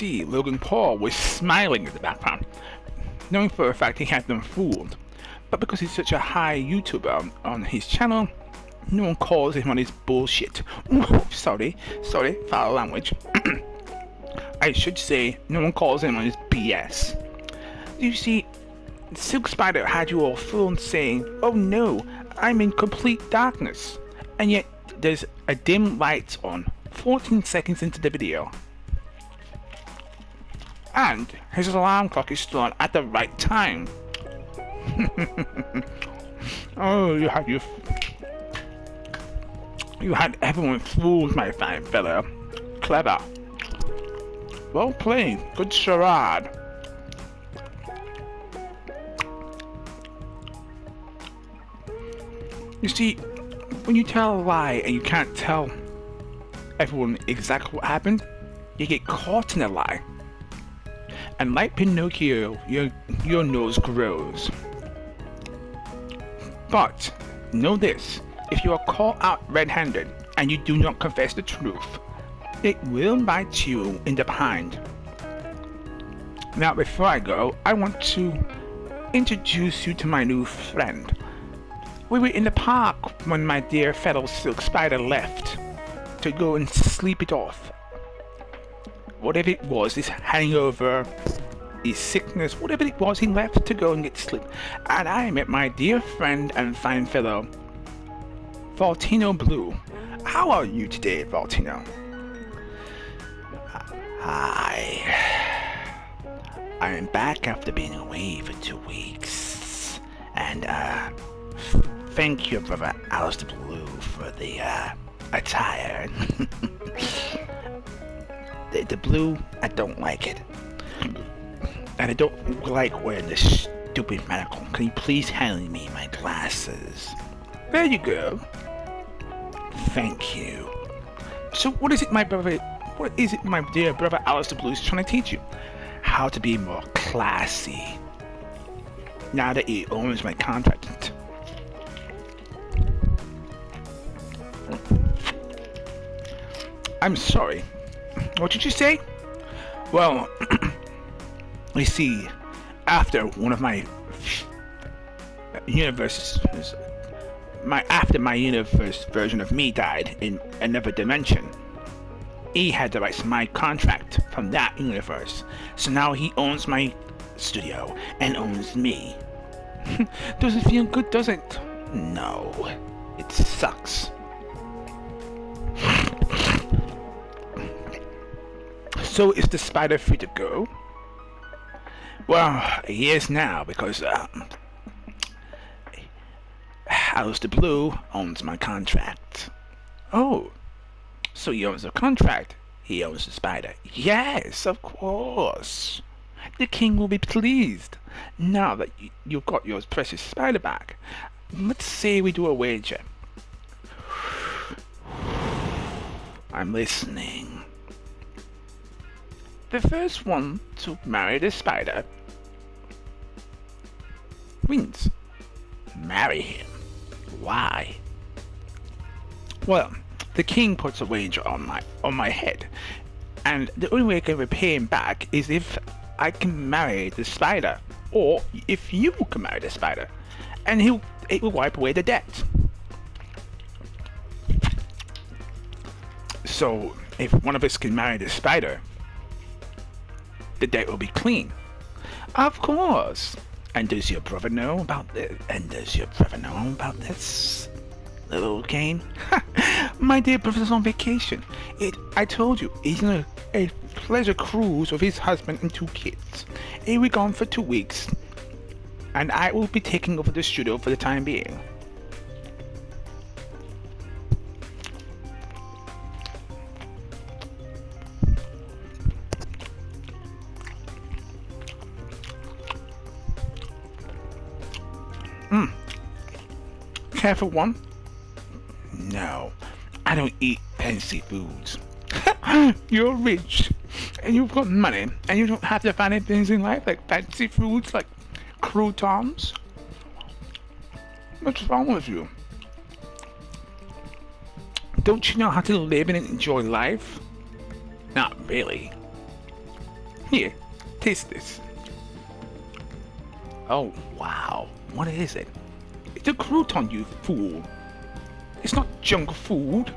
see Logan Paul was smiling in the background, knowing for a fact he had them fooled. But because he's such a high YouTuber on his channel, no one calls him on his bullshit. Sorry, foul language. I should say, no one calls him on his BS. You see, Silk Spider had you all fooled saying, "Oh no, I'm in complete darkness," and yet there's a dim light on 14 seconds into the video. And his alarm clock is still on at the right time. Oh, you had everyone fooled, my fine fellow. Clever. Well played. Good charade. You see, when you tell a lie and you can't tell everyone exactly what happened, you get caught in a lie. And like Pinocchio, your nose grows. But know this, if you are caught out red-handed and you do not confess the truth, it will bite you in the behind. Now before I go, I want to introduce you to my new friend. We were in the park when my dear fellow Silk Spider left to go and sleep it off. Whatever it was, this hangover, his sickness, whatever it was, he left to go and get sleep. And I met my dear friend and fine fellow, Valentino Blue. How are you today, Valentino? Hi. I am back after being away for 2 weeks. And, thank you, brother Alistor Blue, for the, attire. The blue, I don't like it. And I don't like wearing this stupid monocle. Can you please hand me my glasses? There you go. Thank you. So what is it my dear brother Alistor Blue is trying to teach you? How to be more classy. Now that he owns my contract. I'm sorry. What did you say? Well, you see, after one of my universes, after my universe version of me died in another dimension, he had the rights to my contract from that universe. So now he owns my studio and owns me. Doesn't feel good, does it? No, it sucks. So is the spider free to go? Well, he is now because Alistor Blue owns my contract. Oh, so he owns the contract. He owns the spider. Yes, of course. The king will be pleased. Now that you've got your precious spider back, let's say we do a wager. I'm listening. The first one to marry the spider wins. Marry him. Why? Well, the king puts a wager on my head, and the only way I can repay him back is if I can marry the spider, or if you can marry the spider, and it will wipe away the debt. So if one of us can marry the spider, the debt will be clean. Of course. And does your brother know about this? Little game? My dear brother's on vacation. I told you, he's on a pleasure cruise with his husband and 2 kids. He'll be gone for 2 weeks, and I will be taking over the studio for the time being. Careful one? No, I don't eat fancy foods. You're rich, and you've got money, and you don't have to find things in life like fancy foods like croutons. What's wrong with you? Don't you know how to live and enjoy life? Not really. Here, taste this. Oh, wow. What is it? It's a crouton, you fool. It's not junk food.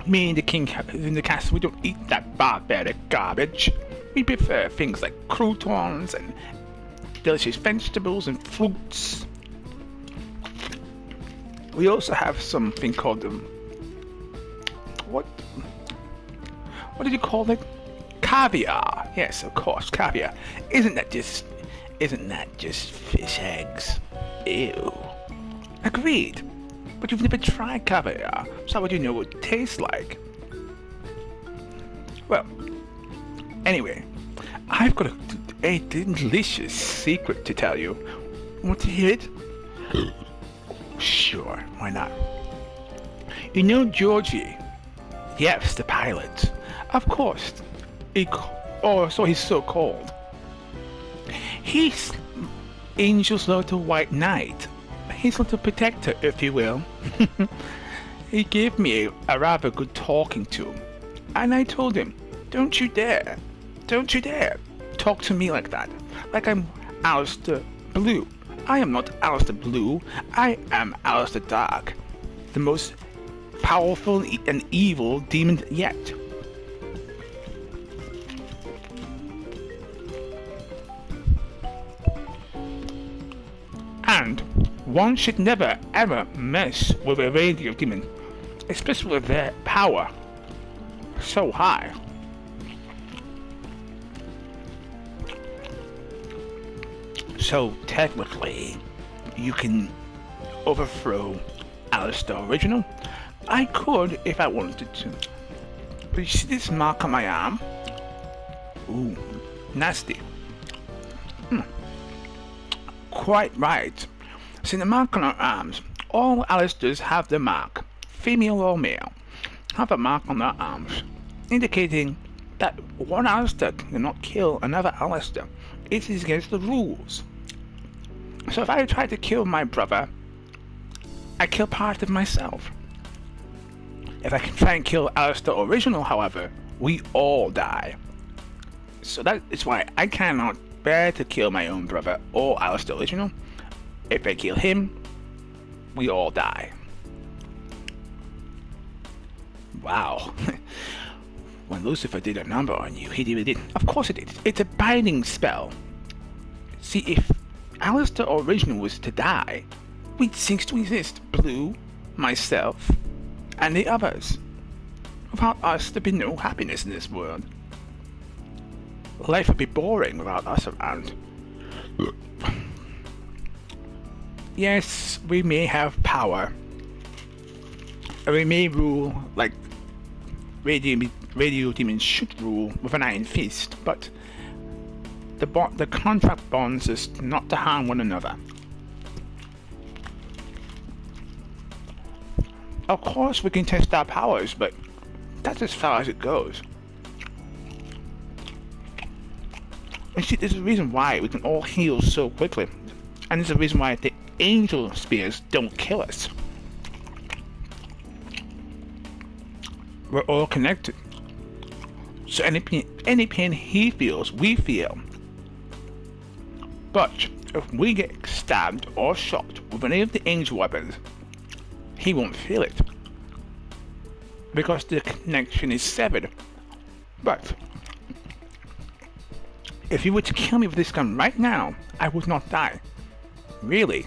Me and the king in the castle, we don't eat that barbaric garbage. We prefer things like croutons and delicious vegetables and fruits. We also have something called what did you call it? Caviar. Yes, of course, caviar. Isn't that just fish eggs? Ew. Agreed. But you've never tried caviar, so how would you know what it tastes like? Well, anyway, I've got a delicious secret to tell you. Want to hear it? Sure, why not? You know Georgie? Yes, the pilot. Of course. So he's so called. He's Angel's little white knight. His little protector, if you will. He gave me a rather good talking to. And I told him, don't you dare talk to me like that. Like I'm Alistor Blue. I am not Alistor Blue. I am Alistor Dark. The most powerful and evil demon yet. And one should never ever mess with a radio demon, especially with their power so high. So technically, you can overthrow Alistor Original. I could if I wanted to. But you see this mark on my arm? Ooh, nasty. Quite right. See the mark on our arms. All Alistors have the mark, female or male, have a mark on their arms, indicating that one Alistor cannot kill another Alistor. It is against the rules. So if I try to kill my brother, I kill part of myself. If I can try and kill Alistor Original, however, we all die. So that is why I cannot bear to kill my own brother or Alistor Original. If I kill him, we all die. Wow. When Lucifer did a number on you, he really did. Of course it did. It's a binding spell. See, if Alistor Original was to die, we'd cease to exist. Blue, myself, and the others. Without us, there'd be no happiness in this world. Life would be boring without us around. Yes, we may have power. And we may rule like radio demons should rule with an iron fist, but the contract bonds us not to harm one another. Of course we can test our powers, but that's as far as it goes. And see, there's a reason why we can all heal so quickly. And there's a reason why the angel spears don't kill us. We're all connected. So any pain he feels, we feel. But if we get stabbed or shot with any of the angel weapons, he won't feel it. Because the connection is severed. But if you were to kill me with this gun right now, I would not die. Really?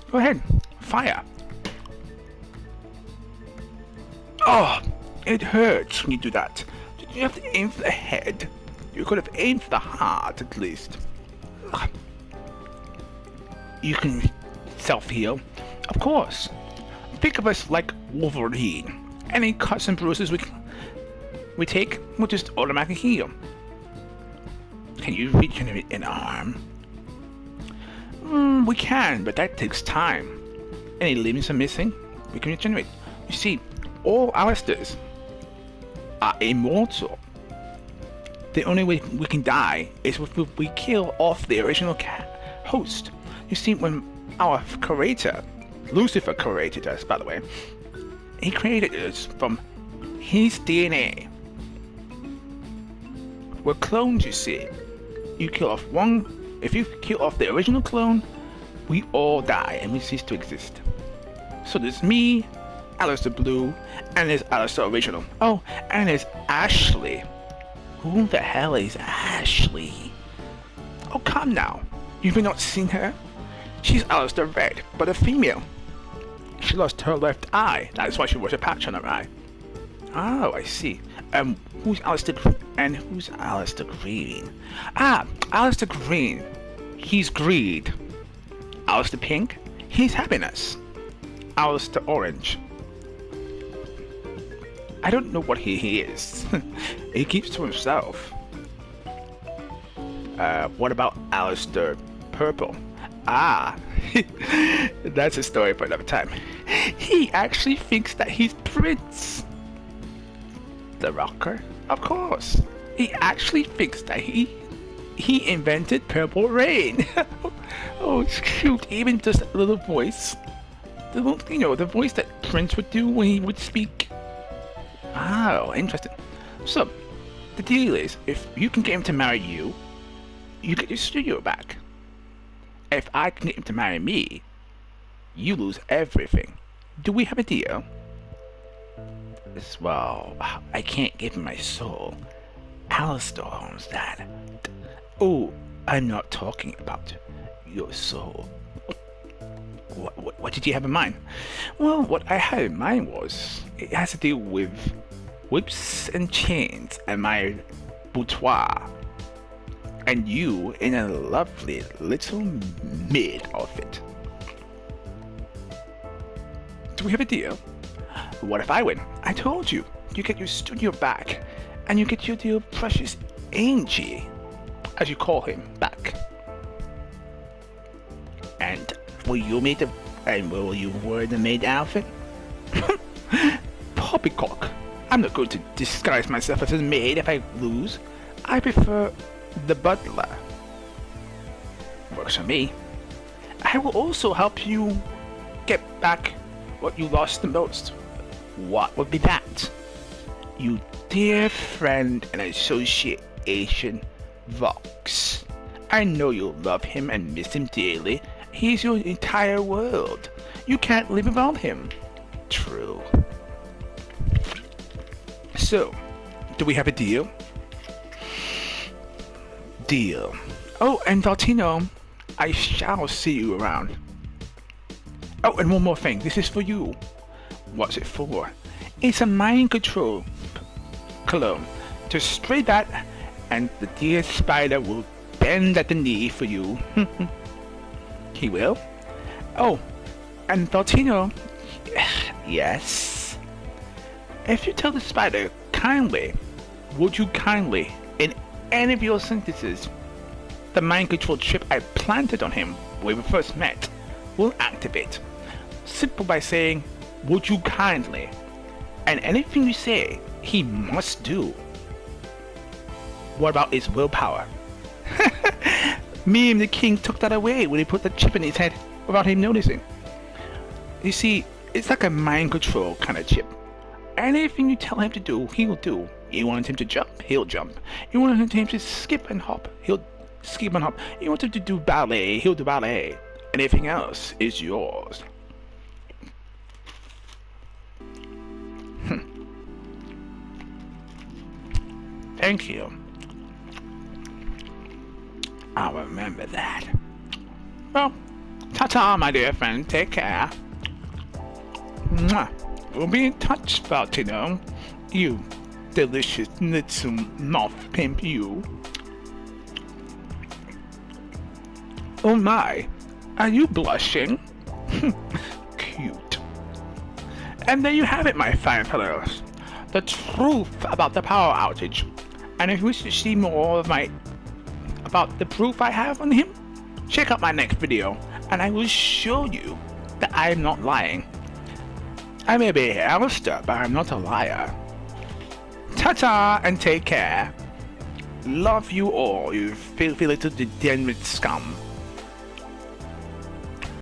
Go ahead, fire. Oh, it hurts when you do that. Did you have to aim for the head? You could have aimed for the heart at least. Ugh. You can self-heal, of course. Think of us like Wolverine. Any cuts and bruises we take, we'll just automatically heal. Can you regenerate an arm? We can, but that takes time. Any limbs are missing, we can regenerate. You see, all Alistors are immortal. The only way we can die is if we kill off the original host. You see, when our creator, Lucifer created us, by the way, he created us from his DNA. We're clones, you see. You kill off one. If you kill off the original clone, we all die and we cease to exist. So there's me, Alistor Blue, and there's Alistor Original. Oh, and there's Ashley. Who the hell is Ashley? Oh, come now. You've not seen her? She's Alistor Red, but a female. She lost her left eye. That's why she wears a patch on her eye. Oh, I see. Who's Alistor and who's Alistor Green? Ah, Alistor Green. He's greed. Alistor Pink. He's happiness. Alistor Orange. I don't know what he is. He keeps to himself. What about Alistor Purple? Ah, that's a story for another time. He actually thinks that he's Prince. The Rocker? Of course. He actually thinks that he invented Purple Rain. Oh, it's cute. Even just a little voice. The little, you know, the voice that Prince would do when he would speak. Oh, interesting. So, the deal is, if you can get him to marry you, you get your studio back. If I can get him to marry me, you lose everything. Do we have a deal? Well, I can't give him my soul. Alistor owns that. Oh, I'm not talking about your soul. What did you have in mind? Well, what I had in mind was, it has to do with whips and chains and my boudoir. And you in a lovely little maid outfit. Do we have a deal? What if I win? I told you, you get your studio back, and you get your dear precious Angie, as you call him, back. And will you wear the maid outfit? Poppycock! I'm not going to disguise myself as a maid if I lose. I prefer the butler. Works for me. I will also help you get back what you lost the most. What would be that? You dear friend and association, Vox. I know you'll love him and miss him dearly. He's your entire world. You can't live without him. True. So, do we have a deal? Deal. Oh, and Valentino, I shall see you around. Oh, and one more thing. This is for you. What's it for? It's a mind control cologne. Just spray that, and the dear spider will bend at the knee for you. He will? Oh, and Valentino, yes? If you tell the spider kindly, would you kindly, in any of your sentences, the mind control chip I planted on him when we first met will activate. Simple by saying, would you kindly? And anything you say, he must do. What about his willpower? Me and the king took that away when he put the chip in his head without him noticing. You see, it's like a mind control kind of chip. Anything you tell him to do, he'll do. You want him to jump, he'll jump. You want him to skip and hop, he'll skip and hop. You want him to do ballet, he'll do ballet. Anything else is yours. Thank you. I'll remember that. Well, ta-ta, my dear friend. Take care. Mwah. We'll be in touch, Valentino. You delicious little moth pimp, you. Oh my, are you blushing? Cute. And there you have it, my fine fellows. The truth about the power outage. And if you wish to see more of about the proof I have on him, check out my next video, and I will show you that I am not lying. I may be Alistor, but I'm not a liar. Ta-ta, and take care. Love you all, you filthy little degenerate scum.